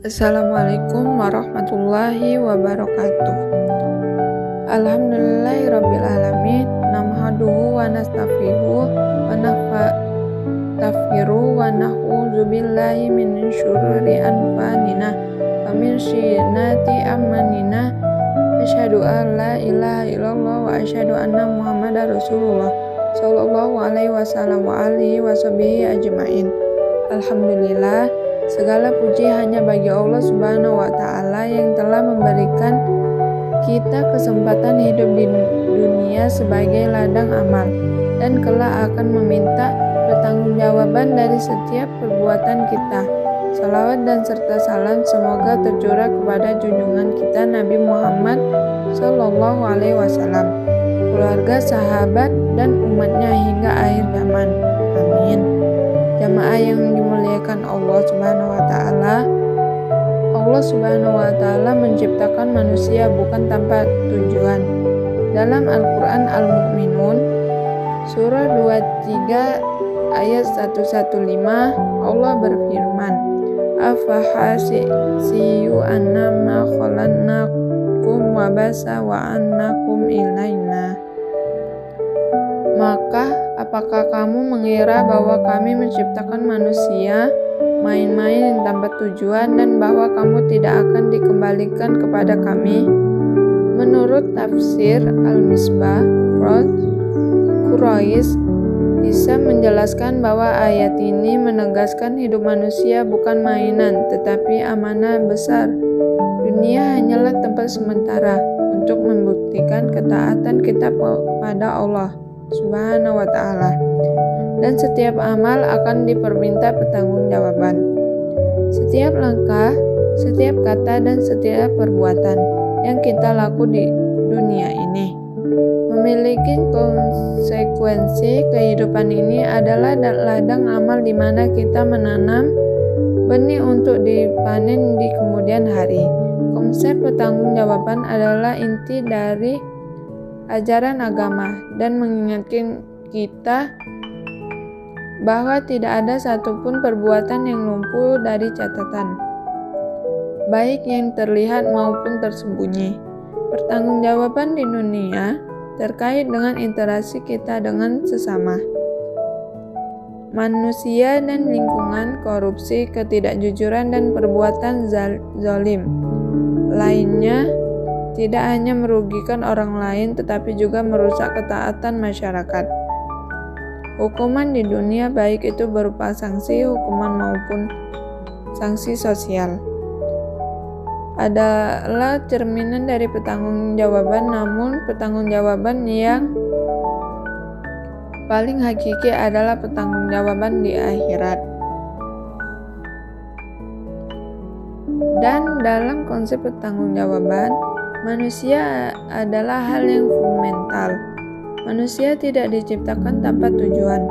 Assalamualaikum warahmatullahi wabarakatuh. Alhamdulillahirabbil alamin, nahmaduhu wa nasta'inuhu wa nastaghfiruh wa na'udzu billahi min syururi anfusina wa min sayyiati a'malina. Asyhadu an la ilaha illallah wa asyhadu anna Muhammadar Rasulullah sallallahu alaihi wasallam wa alihi washabihi ajmain. Alhamdulillah, segala puji hanya bagi Allah Subhanahu wa Ta'ala yang telah memberikan kita kesempatan hidup di dunia sebagai ladang amal, dan kelak akan meminta pertanggungjawaban dari setiap perbuatan kita. Salawat dan serta salam semoga tercurah kepada junjungan kita Nabi Muhammad Sallallahu Alaihi Wasallam, keluarga, sahabat, dan umatnya hingga akhir zaman. Amin. Jamaah yang dimuliakan Allah Subhanahu wa Ta'ala, Allah Subhanahu wa Ta'ala menciptakan manusia bukan tanpa tujuan. Dalam Al-Quran Al-Mu'minun surah 23 ayat 115, Allah berfirman, afahasiyu annama khalaqnakum wa basa wa annakum ilaina. Maka apakah kamu mengira bahwa kami menciptakan manusia main-main tanpa tujuan dan bahwa kamu tidak akan dikembalikan kepada kami? Menurut tafsir Al-Misbah, Quraish bisa menjelaskan bahwa ayat ini menegaskan hidup manusia bukan mainan tetapi amanah besar. Dunia hanyalah tempat sementara untuk membuktikan ketaatan kita kepada Allah Subhanahu wa Ta'ala, dan setiap amal akan diperminta pertanggungjawaban. Setiap langkah, setiap kata, dan setiap perbuatan yang kita lakukan di dunia ini memiliki konsekuensi. Kehidupan ini adalah ladang amal di mana kita menanam benih untuk dipanen di kemudian hari. Konsep pertanggungjawaban adalah inti dari ajaran agama dan mengingatkan kita bahwa tidak ada satupun perbuatan yang luput dari catatan, baik yang terlihat maupun tersembunyi. Pertanggungjawaban di dunia terkait dengan interaksi kita dengan sesama manusia dan lingkungan, korupsi, ketidakjujuran, dan perbuatan zalim lainnya tidak hanya merugikan orang lain tetapi juga merusak ketaatan masyarakat. Hukuman di dunia, baik itu berupa sanksi hukuman maupun sanksi sosial, adalah cerminan dari pertanggungjawaban, namun pertanggungjawaban yang paling hakiki adalah pertanggungjawaban di akhirat. Dan dalam konsep pertanggungjawaban, manusia adalah hal yang fundamental. Manusia tidak diciptakan tanpa tujuan,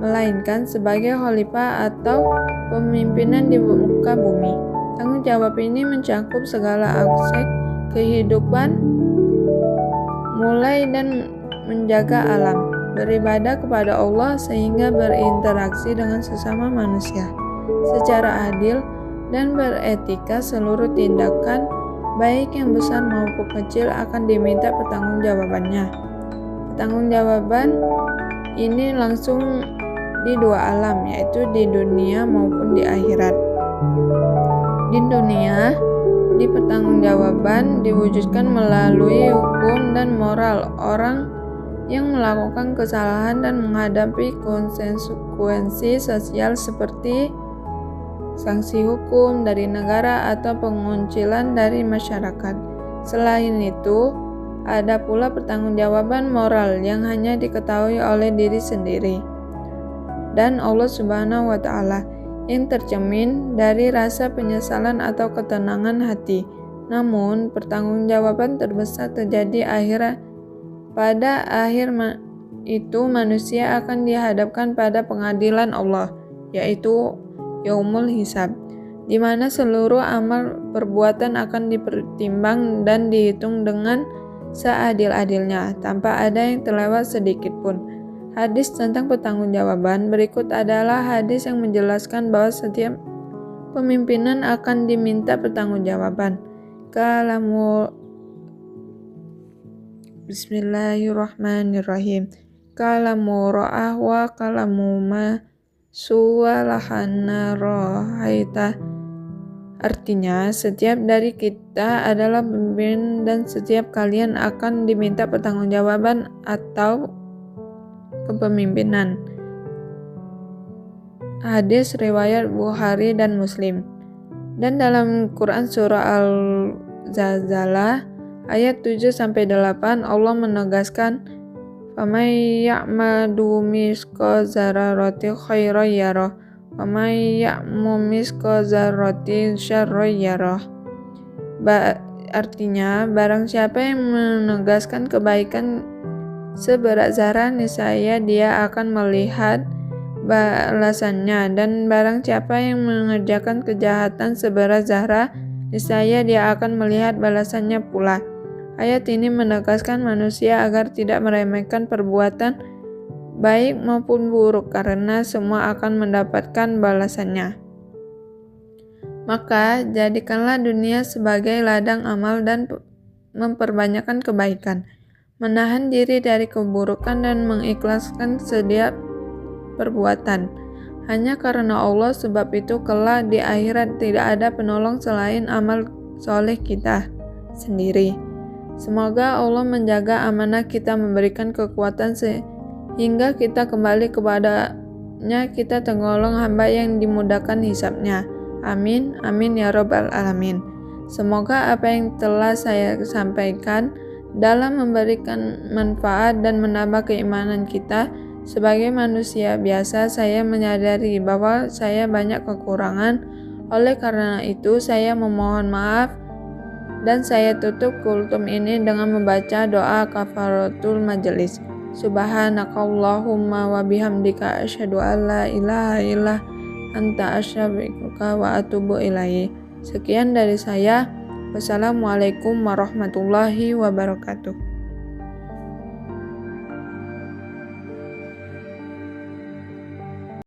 melainkan sebagai khalifah atau pemimpinan di muka bumi. Tanggung jawab ini mencakup segala aspek kehidupan, mulai dan menjaga alam, beribadah kepada Allah sehingga berinteraksi dengan sesama manusia secara adil, dan beretika. Seluruh tindakan baik yang besar maupun kecil akan diminta pertanggungjawabannya. Pertanggungjawaban ini langsung di dua alam, yaitu di dunia maupun di akhirat. Di dunia, di pertanggungjawaban diwujudkan melalui hukum dan moral orang yang melakukan kesalahan dan menghadapi konsekuensi sosial seperti sanksi hukum dari negara atau penguncilan dari masyarakat. Selain itu, ada pula pertanggungjawaban moral yang hanya diketahui oleh diri sendiri dan Allah Subhanahu wa Ta'ala, yang tercermin dari rasa penyesalan atau ketenangan hati. Namun, pertanggungjawaban terbesar terjadi pada akhir itu manusia akan dihadapkan pada pengadilan Allah, yaitu Yaumul Hisab, di mana seluruh amal perbuatan akan dipertimbang dan dihitung dengan seadil-adilnya, tanpa ada yang terlewat sedikit pun. Hadis tentang pertanggungjawaban berikut adalah hadis yang menjelaskan bahwa setiap kepemimpinan akan diminta pertanggungjawaban. Bismillahirrahmanirrahim. Kalamu ra'ah wa kalamu ma suwalahana rohaita. Artinya, setiap dari kita adalah pemimpin dan setiap kalian akan diminta pertanggungjawaban atau kepemimpinan. Hadis riwayat Bukhari dan Muslim. Dan dalam Quran surah Al-Zalzalah ayat 7-8 Allah menegaskan, "Famay ya'madu misqala dzarratin khairan yarah, famay ya'mu misqala dzarratin syarran yarah." Artinya, barang siapa yang menegaskan kebaikan seberat zarah, niscaya dia akan melihat balasannya, dan barang siapa yang mengerjakan kejahatan seberat zarah, niscaya dia akan melihat balasannya pula. Ayat ini menegaskan manusia agar tidak meremehkan perbuatan baik maupun buruk, karena semua akan mendapatkan balasannya. Maka jadikanlah dunia sebagai ladang amal dan memperbanyakkan kebaikan, menahan diri dari keburukan dan mengikhlaskan setiap perbuatan. Hanya karena Allah, sebab itu kelak di akhirat tidak ada penolong selain amal soleh kita sendiri. Semoga Allah menjaga amanah kita, memberikan kekuatan sehingga kita kembali kepada-Nya, kita tergolong hamba yang dimudahkan hisabnya. Amin, amin ya rabbal alamin. Semoga apa yang telah saya sampaikan dalam memberikan manfaat dan menambah keimanan kita. Sebagai manusia biasa, saya menyadari bahwa saya banyak kekurangan. Oleh karena itu, saya memohon maaf dan saya tutup kultum ini dengan membaca doa kafaratul majelis. Subhanakallahumma wa bihamdika asyhadu an la ilaha illa anta astaghfiruka wa atubu ilaik. Sekian dari saya. Wassalamualaikum warahmatullahi wabarakatuh.